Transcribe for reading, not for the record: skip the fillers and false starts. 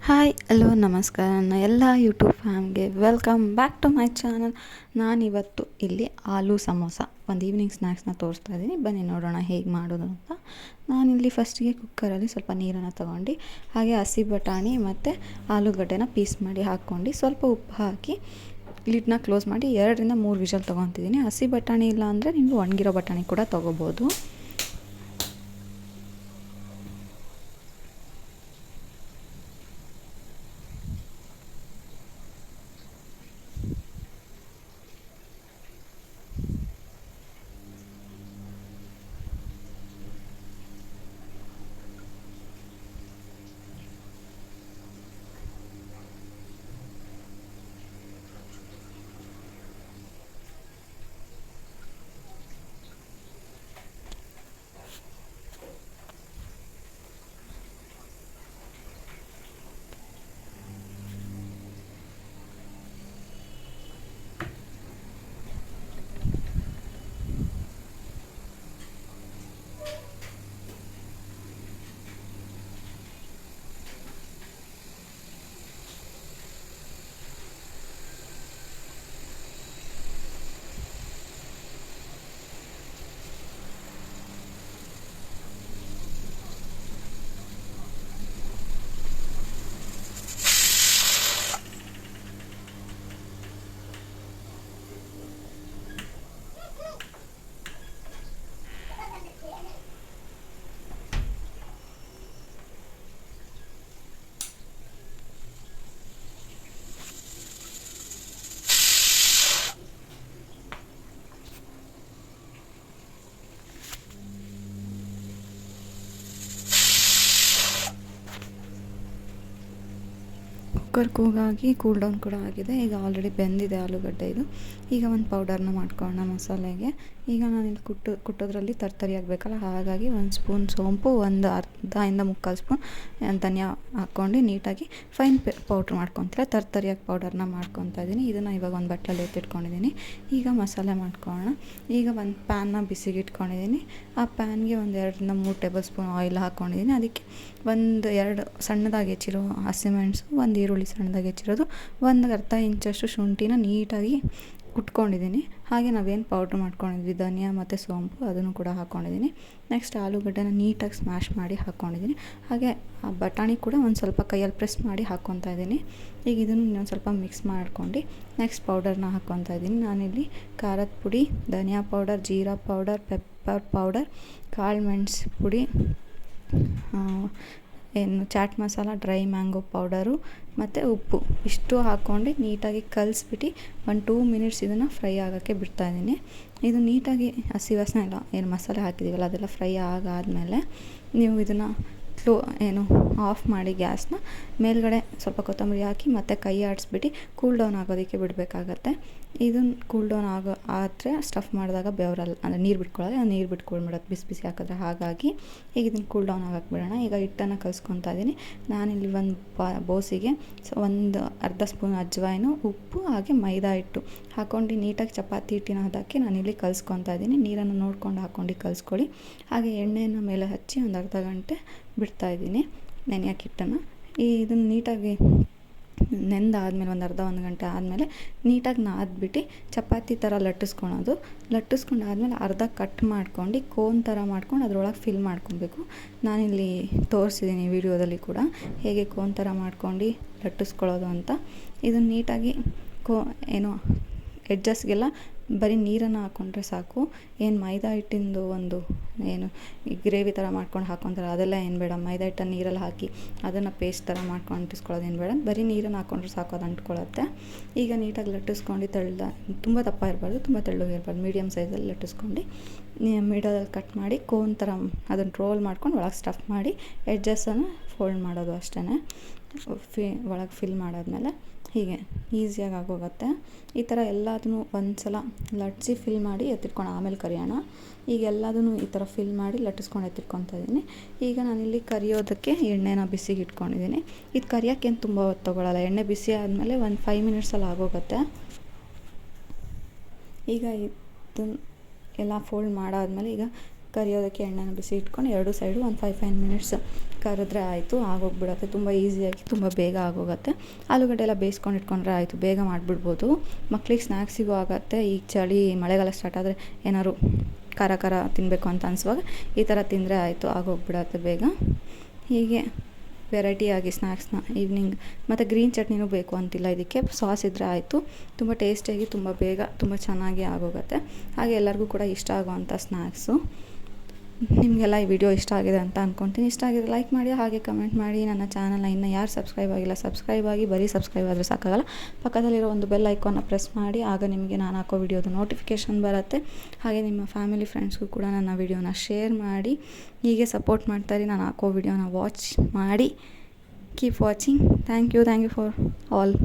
Hi hello ನಮಸ್ಕಾರ ನನ್ನ ಎಲ್ಲ ಯೂಟ್ಯೂಬ್ ಫ್ಯಾಮ್ಗೆ welcome back to my channel. ನಾನಿವತ್ತು ಇಲ್ಲಿ ಆಲೂ ಸಮೋಸ ಒಂದು ಈವ್ನಿಂಗ್ ಸ್ನ್ಯಾಕ್ಸ್ನ ತೋರಿಸ್ತಾ ಇದ್ದೀನಿ. ಬನ್ನಿ ನೋಡೋಣ ಹೇಗೆ ಮಾಡೋದು ಅಂತ. ನಾನಿಲ್ಲಿ ಫಸ್ಟಿಗೆ ಕುಕ್ಕರಲ್ಲಿ ಸ್ವಲ್ಪ ನೀರನ್ನು ತೊಗೊಂಡು ಹಾಗೆ ಹಸಿ ಬಟಾಣಿ ಮತ್ತು ಆಲೂಗಡ್ಡೆನ ಪೀಸ್ ಮಾಡಿ ಹಾಕ್ಕೊಂಡು ಸ್ವಲ್ಪ ಉಪ್ಪು ಹಾಕಿ ಲಿಡ್ನ ಕ್ಲೋಸ್ ಮಾಡಿ 2 ರಿಂದ 3 ವಿಷಲ್ ತೊಗೊತಿದ್ದೀನಿ. ಹಸಿ ಬಟಾಣಿ ಇಲ್ಲ ಅಂದರೆ ನೀವು ಒಣಗಿರೋ ಬಟಾಣಿ ಕೂಡ ತೊಗೋಬೋದು. ಕುಕ್ಕರ್ ಕೂಗಾಗಿ ಕೂಲ್ ಡೌನ್ ಕೂಡ ಆಗಿದೆ. ಈಗ ಆಲ್ರೆಡಿ ಬೆಂದಿದೆ ಆಲೂಗಡ್ಡೆ. ಇದು ಈಗ ಒಂದು ಪೌಡರ್ನ ಮಾಡ್ಕೊಳ್ಳೋಣ ಮಸಾಲೆಗೆ. ಈಗ ನಾನಿಲ್ಲಿ ಕುಟ್ಟೋದ್ರಲ್ಲಿ ತರ್ತರಿ ಆಗಬೇಕಲ್ಲ, ಹಾಗಾಗಿ 1 ಸ್ಪೂನ್ ಸೋಂಪು, 1/2 ಸ್ಪೂನ್ ಧನಿಯಾ ಹಾಕ್ಕೊಂಡು ನೀಟಾಗಿ ಫೈನ್ ಪೌಡ್ರ್ ಮಾಡ್ಕೊತೀರ. ತರ್ತರಿಯಾಗಿ ಪೌಡರ್ನ ಮಾಡ್ಕೊತಾ ಇದ್ದೀನಿ. ಇದನ್ನು ಇವಾಗ ಒಂದು ಬಟ್ಟಲಲ್ಲಿ ಎತ್ತಿಟ್ಕೊಂಡಿದ್ದೀನಿ. ಈಗ ಮಸಾಲೆ ಮಾಡ್ಕೊಳ್ಳೋಣ. ಈಗ ಒಂದು ಪ್ಯಾನ್ನ ಬಿಸಿಗೆ ಇಟ್ಕೊಂಡಿದ್ದೀನಿ. ಆ ಪ್ಯಾನ್ಗೆ 2 ರಿಂದ 3 ಟೇಬಲ್ ಸ್ಪೂನ್ ಆಯಿಲ್ ಹಾಕ್ಕೊಂಡಿದ್ದೀನಿ. ಅದಕ್ಕೆ 2 ಸಣ್ಣದಾಗಿ ಹೆಚ್ಚಿರೋ ಹಸಿಮೆಣಸು, 1 ಈರುಳ್ಳಿ ಸಣ್ಣದಾಗಿ ಹೆಚ್ಚಿರೋದು, 1/2 ಇಂಚಷ್ಟು ಶುಂಠಿನ ನೀಟಾಗಿ ಕುಟ್ಕೊಂಡಿದ್ದೀನಿ. ಹಾಗೆ ನಾವೇನು ಪೌಡ್ರ್ ಮಾಡ್ಕೊಂಡಿದ್ವಿ ಧನಿಯಾ ಮತ್ತು ಸೋಂಪು ಅದನ್ನು ಕೂಡ ಹಾಕ್ಕೊಂಡಿದ್ದೀನಿ. ನೆಕ್ಸ್ಟ್ ಆಲೂಗಡ್ಡೆನ ನೀಟಾಗಿ ಸ್ಮ್ಯಾಶ್ ಮಾಡಿ ಹಾಕ್ಕೊಂಡಿದ್ದೀನಿ. ಹಾಗೆ ಆ ಬಟಾಣಿ ಕೂಡ ಒಂದು ಸ್ವಲ್ಪ ಕೈಯಲ್ಲಿ ಪ್ರೆಸ್ ಮಾಡಿ ಹಾಕ್ಕೊತಾ ಇದ್ದೀನಿ. ಈಗ ಇದನ್ನು ಇನ್ನೊಂದು ಸ್ವಲ್ಪ ಮಿಕ್ಸ್ ಮಾಡ್ಕೊಂಡು ನೆಕ್ಸ್ಟ್ ಪೌಡರ್ನ ಹಾಕ್ಕೊತಾ ಇದ್ದೀನಿ. ನಾನಿಲ್ಲಿ ಖಾರದ ಪುಡಿ, ಧನಿಯಾ ಪೌಡರ್, ಜೀರಾ ಪೌಡರ್, ಪೆಪ್ಪರ್ ಪೌಡರ್, ಕಾಳು ಮೆಣಸು ಪುಡಿ, chaat masala, dry mango powder ಮತ್ತು ಉಪ್ಪು ಇಷ್ಟು ಹಾಕ್ಕೊಂಡು ನೀಟಾಗಿ ಕಲಿಸ್ಬಿಟ್ಟು 1-2 ಮಿನಿಟ್ಸ್ ಇದನ್ನು ಫ್ರೈ ಆಗೋಕ್ಕೆ ಬಿಡ್ತಾಯಿದ್ದೀನಿ. ಇದು ನೀಟಾಗಿ ಹಸಿ ವಾಸನೆ ಎಲ್ಲ ಏನು ಮಸಾಲೆ ಹಾಕಿದ್ದೀವಲ್ಲ ಅದೆಲ್ಲ ಫ್ರೈ ಆಗಾದಮೇಲೆ ನೀವು ಇದನ್ನು ಆಫ್ ಮಾಡಿ ಗ್ಯಾಸ್ನ. ಮೇಲ್ಗಡೆ ಸ್ವಲ್ಪ ಕೊತ್ತಂಬರಿ ಹಾಕಿ ಮತ್ತು ಕೈ ಆಡಿಸ್ಬಿಟ್ಟು ಕೂಲ್ ಡೌನ್ ಆಗೋದಕ್ಕೆ ಬಿಡಬೇಕಾಗತ್ತೆ. ಇದನ್ನು ಕೂಲ್ ಡೌನ್ ಆದರೆ ಸ್ಟಫ್ ಮಾಡಿದಾಗ ಬೆವರಲ್ಲ, ಅಂದರೆ ನೀರು ಬಿಟ್ಕೊಳ್ಳೋದು, ನೀರು ಬಿಟ್ಕೊಂಡ್ಬಿಡೋದು ಬಿಸಿ ಹಾಕಿದ್ರೆ. ಹಾಗಾಗಿ ಈಗ ಇದನ್ನು ಕೂಲ್ ಡೌನ್ ಆಗೋಕ್ಕೆ ಬಿಡೋಣ. ಈಗ ಹಿಟ್ಟನ್ನು ಕಲಿಸ್ಕೊತಾ ಇದ್ದೀನಿ. ನಾನಿಲ್ಲಿ ಒಂದು ಬೋಸಿಗೆ 1/2 ಸ್ಪೂನ್ ಅಜ್ವಾಯಿನು, ಉಪ್ಪು ಹಾಗೆ ಮೈದಾ ಹಿಟ್ಟು ಹಾಕ್ಕೊಂಡು ನೀಟಾಗಿ ಚಪಾತಿ ಹಿಟ್ಟಿನ ಹದಕ್ಕೆ ನಾನಿಲ್ಲಿ ಕಲಿಸ್ಕೊತಾ ಇದ್ದೀನಿ. ನೀರನ್ನು ನೋಡ್ಕೊಂಡು ಹಾಕ್ಕೊಂಡು ಕಲಿಸ್ಕೊಳ್ಳಿ. ಹಾಗೆ ಎಣ್ಣೆಯನ್ನು ಮೇಲೆ ಹಚ್ಚಿ 1 ಅರ್ಧ ಗಂಟೆ ಬಿಡ್ತಾಯಿದ್ದೀನಿ ನೆನೆಯೋಕೆ ಹಿಟ್ಟನ್ನು. ಇದನ್ನು ನೀಟಾಗಿ ನೆಂದಾದಮೇಲೆ 1 ಗಂಟೆ ಆದಮೇಲೆ ನೀಟಾಗಿ ನಾದ್ಬಿಟ್ಟು ಚಪಾತಿ ಥರ ಲಟ್ಟಿಸ್ಕೊಂಡಾದ್ಮೇಲೆ ಅರ್ಧ ಕಟ್ ಮಾಡ್ಕೊಂಡು ಕೋನ್ ಥರ ಮಾಡ್ಕೊಂಡು ಅದರೊಳಗೆ ಫಿಲ್ ಮಾಡ್ಕೊಬೇಕು. ನಾನಿಲ್ಲಿ ತೋರಿಸಿದ್ದೀನಿ ವಿಡಿಯೋದಲ್ಲಿ ಕೂಡ ಹೇಗೆ ಕೋನ್ ಥರ ಮಾಡ್ಕೊಂಡು ಲಟ್ಟಿಸ್ಕೊಳ್ಳೋದು ಅಂತ. ಇದನ್ನು ನೀಟಾಗಿ ಎಡ್ಜಸ್ಗೆಲ್ಲ ಬರೀ ನೀರನ್ನು ಹಾಕ್ಕೊಂಡ್ರೆ ಸಾಕು. ಏನು ಮೈದಾ ಹಿಟ್ಟಿಂದು ಈ ಗ್ರೇವಿ ಥರ ಮಾಡ್ಕೊಂಡು ಹಾಕ್ಕೊತಾರೆ ಅದೆಲ್ಲ ಏನು ಬೇಡ. ಮೈದಾ ಹಿಟ್ಟನ್ನು ನೀರಲ್ಲಿ ಹಾಕಿ ಅದನ್ನು ಪೇಸ್ಟ್ ಥರ ಮಾಡ್ಕೊಂಡು ಅಂಟಿಸ್ಕೊಳ್ಳೋದು ಏನು ಬೇಡ. ಬರೀ ನೀರನ್ನು ಹಾಕ್ಕೊಂಡ್ರೆ ಸಾಕು, ಅದು ಅಂಟ್ಕೊಳ್ಳುತ್ತೆ. ಈಗ ನೀಟಾಗಿ ಲಟ್ಟಿಸ್ಕೊಂಡು ತುಂಬ ದಪ್ಪ ಇರಬಾರ್ದು, ತುಂಬ ತೆಳ್ಳಗೆ ಇರಬಾರ್ದು, ಮೀಡಿಯಮ್ ಸೈಜಲ್ಲಿ ಲಟ್ಟಿಸ್ಕೊಂಡು ಮಿಡಲಲ್ಲಿ ಕಟ್ ಮಾಡಿ ಕೋನ್ ಥರ ಅದನ್ನು ರೋಲ್ ಮಾಡ್ಕೊಂಡು ಒಳಗೆ ಸ್ಟಫ್ ಮಾಡಿ ಎಡ್ಜಸ್ಸನ್ನು ಫೋಲ್ಡ್ ಮಾಡೋದು ಅಷ್ಟೇ. ಒಳಗೆ ಫಿಲ್ ಮಾಡಾದ್ಮೇಲೆ ಹೀಗೆ ಈಸಿಯಾಗಿ ಆಗೋಗುತ್ತೆ. ಈ ಥರ ಎಲ್ಲದನ್ನೂ ಒಂದು ಸಲ ಲಟ್ಟಿಸಿ ಫಿಲ್ ಮಾಡಿ ಎತ್ತಿಟ್ಕೊಂಡು ಆಮೇಲೆ ಕರಿಯೋಣ. ಈಗ ಎಲ್ಲದನ್ನೂ ಈ ಥರ ಫಿಲ್ ಮಾಡಿ ಲಟ್ಟಿಸ್ಕೊಂಡು ಎತ್ತಿಟ್ಕೊತಾ ಇದ್ದೀನಿ. ಈಗ ನಾನಿಲ್ಲಿ ಕರಿಯೋದಕ್ಕೆ ಎಣ್ಣೆನ ಬಿಸಿಗೆ ಇಟ್ಕೊಂಡಿದ್ದೀನಿ. ಇದು ಕರಿಯೋಕ್ಕೇನು ತುಂಬ ಹೊತ್ತು ತೊಗೊಳ್ಳಲ್ಲ. ಎಣ್ಣೆ ಬಿಸಿ ಆದಮೇಲೆ 5 ಮಿನಿಟ್ಸಲ್ಲಿ ಆಗೋಗುತ್ತೆ. ಈಗ ಇದನ್ನು ಎಲ್ಲ ಫೋಲ್ಡ್ ಮಾಡಾದ್ಮೇಲೆ ಈಗ ಕರಿಯೋದಕ್ಕೆ ಎಣ್ಣೆನ ಬಿಸಿ ಇಟ್ಕೊಂಡು ಎರಡು ಸೈಡು ಒಂದು 5 ಮಿನಿಟ್ಸ್ ಕರೆದ್ರೆ ಆಯಿತು, ಆಗೋಗ್ಬಿಡುತ್ತೆ. ತುಂಬ ಈಸಿಯಾಗಿ ತುಂಬ ಬೇಗ ಆಗೋಗುತ್ತೆ. ಆಲೂಗಡ್ಡೆ ಎಲ್ಲ ಬೇಯಿಸ್ಕೊಂಡು ಇಟ್ಕೊಂಡ್ರೆ ಆಯಿತು, ಬೇಗ ಮಾಡಿಬಿಡ್ಬೋದು. ಮಕ್ಳಿಗೆ ಸ್ನ್ಯಾಕ್ಸಿಗೂ ಆಗುತ್ತೆ. ಈಗ ಚಳಿ ಮಳೆಗಾಲ ಸ್ಟಾರ್ಟ್ ಆದರೆ ಏನಾದ್ರು ಖಾರ ಖಾರ ತಿನ್ನಬೇಕು ಅಂತ ಅನಿಸುವಾಗ ಈ ಥರ ತಿಂದರೆ ಆಯಿತು, ಆಗೋಗ್ಬಿಡತ್ತೆ ಬೇಗ. ಹೀಗೆ ವೆರೈಟಿಯಾಗಿ ಸ್ನ್ಯಾಕ್ಸ್ನ ಈವ್ನಿಂಗ್. ಮತ್ತು ಗ್ರೀನ್ ಚಟ್ನಿನೂ ಬೇಕು ಅಂತಿಲ್ಲ, ಇದಕ್ಕೆ ಸಾಸ್ ಇದ್ದರೆ ಆಯಿತು. ತುಂಬ ಟೇಸ್ಟಿಯಾಗಿ ತುಂಬ ಬೇಗ ತುಂಬ ಚೆನ್ನಾಗಿ ಆಗೋಗುತ್ತೆ. ಹಾಗೆ ಎಲ್ಲರಿಗೂ ಕೂಡ ಇಷ್ಟ ಆಗೋವಂಥ ಸ್ನ್ಯಾಕ್ಸು. ನಿಮಗೆಲ್ಲ ಈ ವಿಡಿಯೋ ಇಷ್ಟ ಆಗಿದೆ ಅಂತ ಅಂದ್ಕೊತೀನಿ. ಇಷ್ಟ ಆಗಿದೆ ಲೈಕ್ ಮಾಡಿ, ಹಾಗೆ ಕಮೆಂಟ್ ಮಾಡಿ. ನನ್ನ ಚಾನಲ್ನ ಇನ್ನೂ ಯಾರು ಸಬ್ಸ್ಕ್ರೈಬ್ ಆಗಿಲ್ಲ ಸಬ್ಸ್ಕ್ರೈಬ್ ಆಗಿ. ಬರೀ ಸಬ್ಸ್ಕ್ರೈಬ್ ಆದರೆ ಸಾಕಾಗಲ್ಲ, ಪಕ್ಕದಲ್ಲಿರೋ ಒಂದು ಬೆಲ್ ಐಕಾನ್ನ ಪ್ರೆಸ್ ಮಾಡಿ, ಆಗ ನಿಮಗೆ ನಾನು ಹಾಕೋ ವಿಡಿಯೋದು ನೋಟಿಫಿಕೇಷನ್ ಬರುತ್ತೆ. ಹಾಗೆ ನಿಮ್ಮ ಫ್ಯಾಮಿಲಿ ಫ್ರೆಂಡ್ಸ್ಗೂ ಕೂಡ ನನ್ನ ವಿಡಿಯೋನ ಶೇರ್ ಮಾಡಿ. ಹೀಗೆ ಸಪೋರ್ಟ್ ಮಾಡ್ತಾರೆ. ನಾನು ಹಾಕೋ ವಿಡಿಯೋನ ವಾಚ್ ಮಾಡಿ. Keep watching. Thank you for all.